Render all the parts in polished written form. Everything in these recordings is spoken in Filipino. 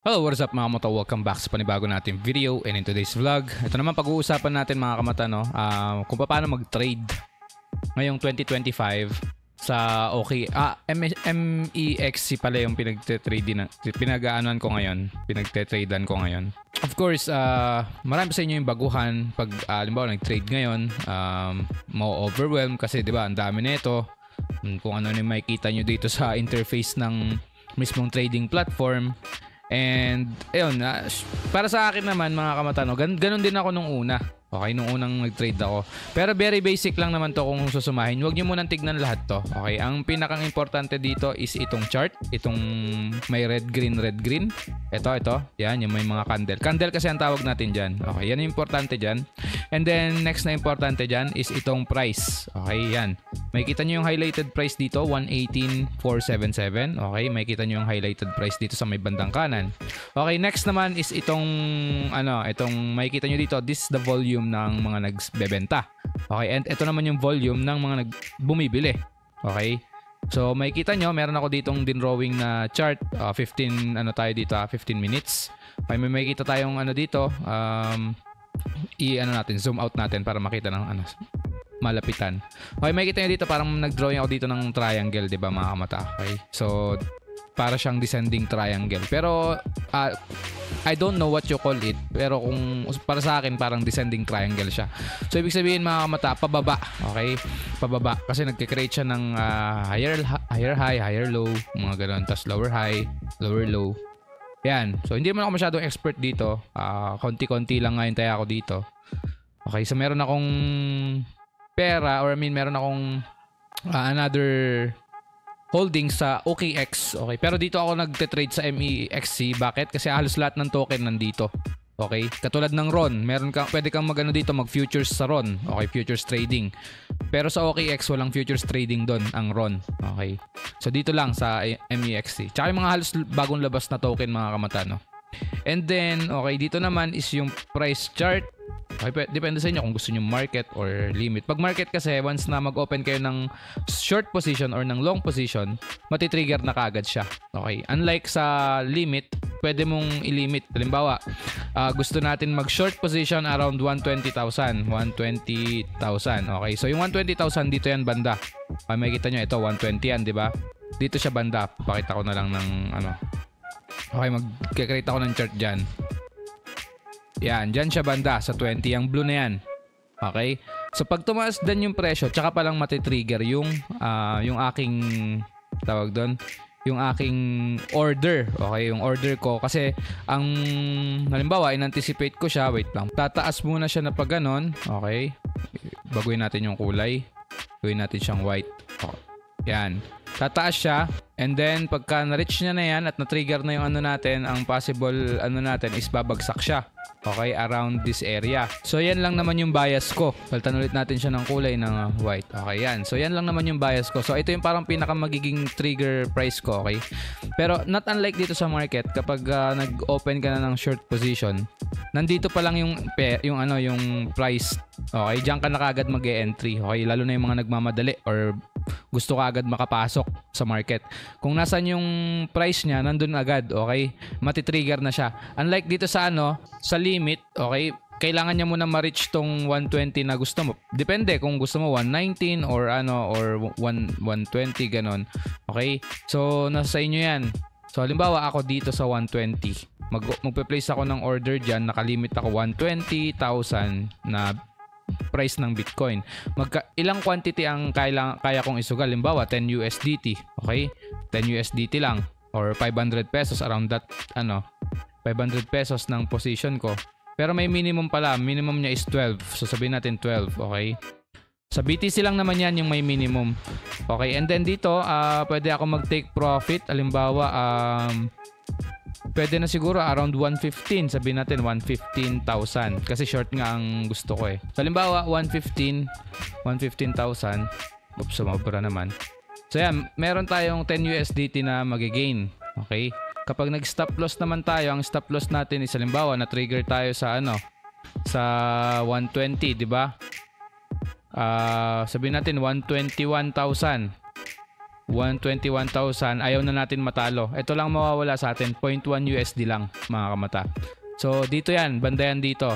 Hello, what is up mga kamata? Welcome back sa panibago natin video. And in today's vlog, ito naman pag-uusapan natin mga kamata, no? Kung paano mag-trade ngayong 2025 sa MEXC pala yung pinag-aanuan ko ngayon, pinagte-tradean ko ngayon. Of course, marami sa inyo yung baguhan pag halimbawa nag-trade ngayon, ma-overwhelm kasi 'di ba, ang dami nito. Kung ano yung makikita nyo dito sa interface ng mismong trading platform. And ayun, para sa akin naman mga kamatano, ganun din ako nung una. Okay, nung unang nag-trade ako. Pero very basic lang naman to kung susumahin. Huwag nyo munang tignan lahat to. Okay, ang pinakang importante dito is itong chart. Itong may red, green. Ito. Yan, yung may mga candle. Candle kasi ang tawag natin dyan. Okay, yan yung importante dyan. And then, next na importante dyan is itong price. Okay, yan. Makikita nyo yung highlighted price dito, 118,477. Okay, makikita nyo yung highlighted price dito sa may bandang kanan. Okay, next naman is itong, makikita nyo dito, this is the volume ng mga nagbebenta. Okay, and ito naman yung volume ng mga bumibili. Okay, so makikita nyo, meron ako ditong dinrawing na chart, 15 minutes. Okay, may makikita tayong dito, zoom out natin para makita ng malapitan. Okay, makikita nyo dito parang nag-drawing ako dito ng triangle, 'di ba mga kamata? Okay, so para siyang descending triangle. Pero I don't know what you call it, pero kung para sa akin parang descending triangle siya. So ibig sabihin mga kamata, pababa. Okay? Pababa kasi nagke-create siya ng higher high, higher low, mga ganoon, tas lower high, lower low. Yan. So hindi man ako masyadong expert dito. Konti-konti lang ngayon tayo ako dito. Okay, so meron akong pera, or meron akong another holding sa OKX. Okay, pero dito ako nagte-trade sa MEXC. Bakit? Kasi halos lahat ng token nandito. Okay, katulad ng RON, pwede kang dito, mag-futures sa RON. Okay, futures trading. Pero sa OKX walang futures trading doon, ang RON. Okay, so dito lang sa MEXC. Tsaka yung mga halos bagong labas na token mga kamata, no? And then, okay, dito naman is yung price chart. Okay, depende sa inyo kung gusto nyo market or limit. Pag market kasi, once na mag-open kayo ng short position or ng long position, matitrigger na kaagad siya. Okay, unlike sa limit, pwede mong ilimit. Halimbawa, gusto natin mag-short position around 120,000. Okay, so yung 120,000 dito yan banda. Okay, makikita nyo ito, 120 yan, di ba? Dito siya banda. Pakita ko na lang ng Okay, mag-create ako ng chart dyan. Yan, dyan siya banda sa 20, yung blue na yan. Okay? So pag tumaas din yung presyo, tsaka palang matitrigger yung aking tawag doon, yung aking order. Okay, yung order ko kasi ang halimbawa, in-anticipate ko siya, wait lang. Tataas muna siya na pag ganon. Okay? Baguhin natin yung kulay. Gawin natin siyang white. Okay. Yan. Tataas siya, and then pagka na-reach niya na yan at na-trigger na yung natin, ang possible natin is babagsak siya. Okay, around this area. So yan lang naman yung bias ko. Palitan ulit natin siya ng kulay ng white. Okay, yan. So yan lang naman yung bias ko. So ito yung parang pinaka magiging trigger price ko, okay? Pero not unlike dito sa market, kapag nag-open ka na ng short position, nandito pa lang yung price. Okay, diyan ka na kagad mag-e-entry. Okay, lalo na yung mga nagmamadali or gusto ka agad makapasok sa market. Kung nasan yung price niya, nandun agad, okay? Matitrigger na siya. Unlike dito sa sa limit, okay? Kailangan niya muna ma-reach tong 120 na gusto mo. Depende kung gusto mo 119 or or 120 ganon. Okay? So nasa inyo 'yan. So halimbawa ako dito sa 120. Magpe-place ako ng order diyan, nakalimit ako 120,000 na price ng Bitcoin. Ilang quantity ang kaya kong isugal? Halimbawa 10 USDT. Okay? 10 USDT lang or 500 pesos, around that 500 pesos ng position ko. Pero may minimum pala. Minimum niya is 12. So sabihin natin 12, okay? Sa BTC lang naman yan yung may minimum. Okay, and then dito, pwede ako mag-take profit. Halimbawa, pwede na siguro around 115. Sabihin natin 115,000. Kasi short nga ang gusto ko eh. So halimbawa, 15,000. Oops, sumabra naman. So yan, meron tayong 10 USDT na magigain. Okay? Kapag nag-stop loss naman tayo, ang stop loss natin is halimbawa na-trigger tayo sa sa 120, di ba? Sabihin natin 121,000. 121,000. Ayaw na natin matalo. Ito lang mawawala sa atin. 0.1 USD lang, mga kamata. So, dito yan. Banda yan dito.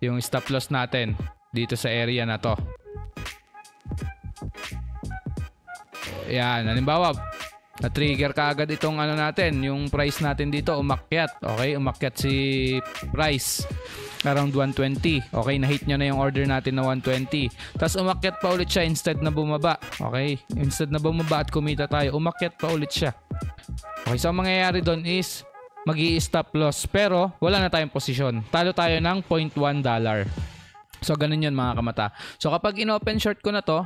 Yung stop loss natin. Dito sa area na to. Yan. Halimbawa, na-trigger ka agad itong ano natin. Yung price natin dito, umakyat. Okay? Umakyat si price. Around 120. Okay? Na-hit nyo na yung order natin na 120. Tapos umakyat pa ulit siya instead na bumaba. Okay? Instead na bumaba at kumita tayo, umakyat pa ulit siya. Okay? So, ang mangyayari doon is mag-i-stop loss. Pero, wala na tayong posisyon. Talo tayo ng $0.1. So, ganun yun mga kamata. So, kapag in-open short ko na to,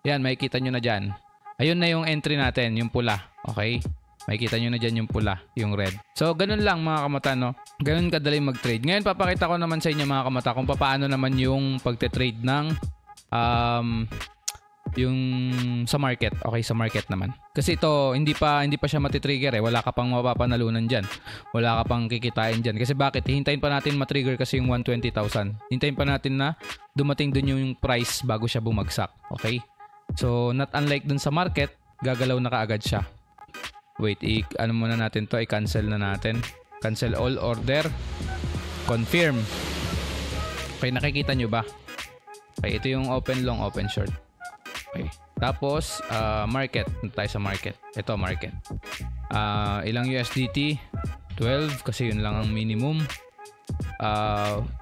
yan, makikita nyo na dyan. Ayun na yung entry natin, yung pula. Okay? Makikita nyo na dyan yung pula, yung red. So, ganun lang mga kamata, no? Ganun kadali mag-trade. Ngayon, papakita ko naman sa inyo mga kamata kung paano naman yung pagte-trade ng yung sa market. Okay, sa market naman. Kasi ito, hindi pa siya matitrigger eh. Wala ka pang mapapanalunan dyan. Wala ka pang kikitain dyan. Kasi bakit? Hintayin pa natin matrigger kasi yung 120,000. Hintayin pa natin na dumating dun yung price bago siya bumagsak. Okay? So, not unlike dun sa market, gagalaw na kaagad siya. Wait, ano muna natin to? I-cancel na natin. Cancel all order. Confirm. Okay, nakikita nyo ba? Okay, ito yung open long, open short. Okay. Tapos, market. Tayo sa market. Ito, market. Ilang USDT? 12 kasi yun lang ang minimum.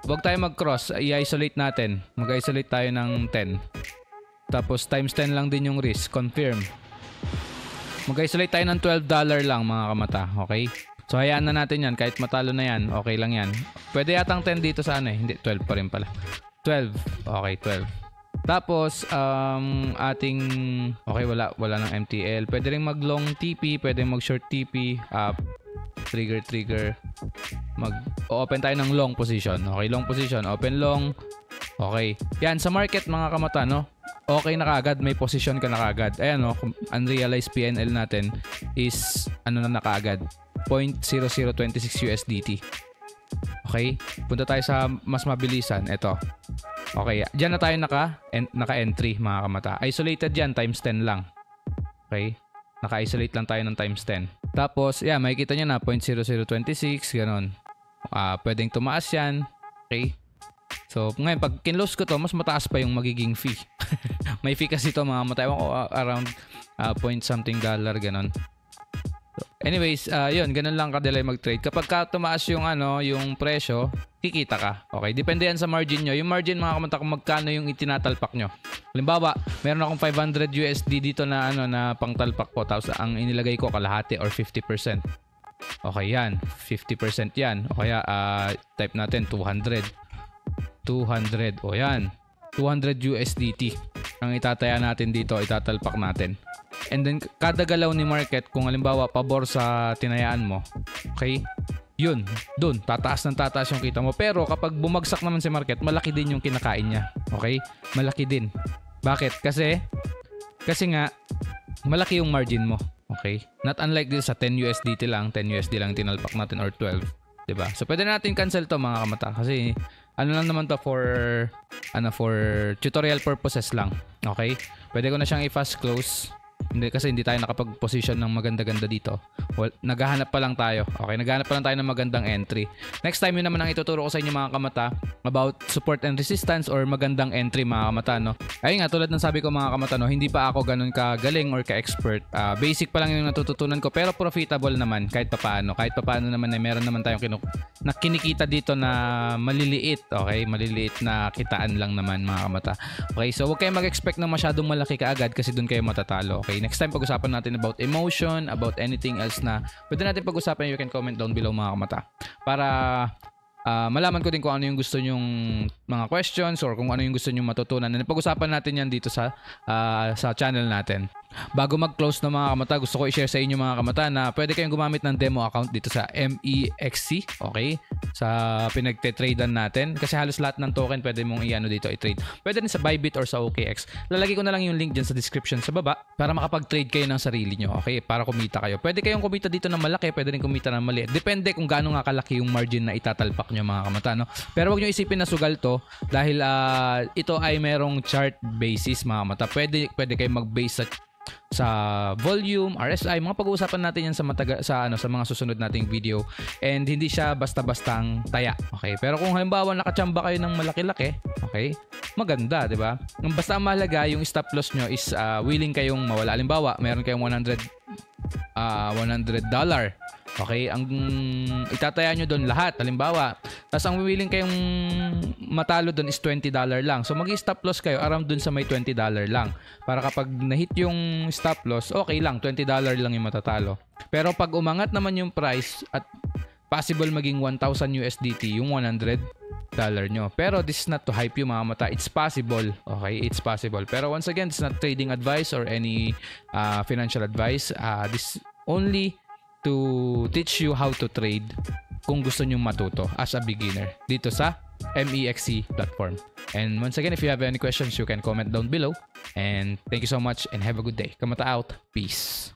Huwag tayo mag-cross. I-isolate natin. Mag-isolate tayo ng 10. Tapos, times 10 lang din yung risk. Confirm. Mag-isolate tayo ng $12 lang mga kamata. Okay? So, hayaan na natin yan. Kahit matalo na yan, okay lang yan. Pwede yatang 10 dito sa ano eh. Hindi, 12 pa rin pala. 12. Okay, 12. Tapos, ating... Okay, wala ng MTL. Pwede rin mag-long TP. Pwede mag-short TP. Trigger. Open tayo ng long position. Okay, long position. Open long. Okay. Yan, sa market mga kamata, no? Okay na kaagad. May position ka na kaagad. Ayan, no? Unrealized PNL natin is, ano na kaagad? 0.0026 USDT. Okay? Punta tayo sa mas mabilisan. Ito. Okay, dyan na tayo naka-entry mga kamata. Isolated yan, times 10 lang. Okay? Naka-isolate lang tayo ng times 10. Tapos, yeah, makikita nyo na 0.0026, ganon. Pwedeng tumaas yan. Okay? So, ngayon, pag kinlose ko to, mas mataas pa yung magiging fee. May fee kasi to mga kamata. Ewan ko, around point something dollar, ganon. So, anyways, yun, ganun lang kadalay mag-trade. Kapag ka tumaas yung yung presyo, kikita ka. Okay, depende yan sa margin nyo. Yung margin mga kamata kung magkano yung itinatalpak nyo. Halimbawa, meron akong 500 USD dito na na pangtalpak ko, tapos ang inilagay ko kalahati or 50%. Okay, yan. 50% yan. O kaya type natin 200. O yan. 200 USDT ang itataya natin dito, itatalpak natin. And then, kada galaw ni market, kung halimbawa, pabor sa tinayaan mo, okay, yun, dun, tataas yung kita mo. Pero, kapag bumagsak naman si market, malaki din yung kinakain niya. Okay? Malaki din. Bakit? Kasi nga, malaki yung margin mo. Okay? Not unlike this sa 10 USDT lang, 10 USD lang tinalpak natin or 12. Diba? So, pwede natin cancel to mga kamata. Kasi, ano lang naman to for tutorial purposes lang. Okay? Pwede ko na siyang i-fast close. Kasi hindi tayo nakapag-position ng maganda-ganda dito. Well, naghahanap pa lang tayo. Okay, naghahanap pa lang tayo ng magandang entry. Next time yun naman ang ituturo ko sa inyo mga kamata about support and resistance or magandang entry mga kamata, no? Ayun nga, tulad ng sabi ko mga kamata, no, hindi pa ako ganun kagaling or ka-expert. Basic pa lang yung natututunan ko pero profitable naman kahit papaano. Kahit papaano naman ay meron naman tayong kinikita dito na maliliit. Okay, maliliit na kitaan lang naman mga kamata. Okay, so huwag kayong mag-expect ng masyadong malaki kaagad kasi dun kayo matatalo. Okay, next time pag-usapan natin about emotion, about anything else na pwede natin pag-usapan. You can comment down below mga kamata para malaman ko din kung ano yung gusto nyong mga questions or kung ano yung gusto nyong matutunan. And pag-usapan natin yan dito sa channel natin. Bago mag-close na mga kamata, gusto ko i-share sa inyo mga kamata na pwede kayong gumamit ng demo account dito sa MEXC, okay? Sa pinagte-tradean natin. Kasi halos lahat ng token pwede mong dito i-trade. Pwede rin sa Bybit or sa OKX. Lalagay ko na lang yung link dyan sa description sa baba para makapag-trade kayo ng sarili nyo, okay? Para kumita kayo. Pwede kayong kumita dito ng malaki, pwede rin kumita ng maliit. Depende kung gaano nga kalaki yung margin na itatalpak nyo mga kamata, no? Pero wag nyo isipin na sugal to dahil ito ay merong chart basis mga kamata. Pwede kayong mag-base sa sa volume, RSI, mga pag-uusapan natin yan sa mga susunod nating video. And hindi siya basta-bastang taya. Okay? Pero kung halimbawa nakachamba kayo ng malaki-laki, okay? Maganda, 'di ba? Basta ang mahalaga yung stop loss nyo is willing kayong mawala. Halimbawa, meron kayong $100. Okay, ang itataya nyo doon lahat, halimbawa, tapos ang willing kayong matalo doon is $20 lang. So mag-stop loss kayo around doon sa may $20 lang. Para kapag na-hit yung stop loss, okay lang, $20 lang yung matatalo. Pero pag umangat naman yung price at possible maging 1,000 USDT yung $100 nyo. Pero this is not to hype you mga mata. It's possible. Okay, it's possible. Pero once again, it's not trading advice or any financial advice. This only to teach you how to trade kung gusto nyo matuto as a beginner dito sa MEXC platform. And once again, if you have any questions, you can comment down below. And thank you so much and have a good day. Kamata out. Peace.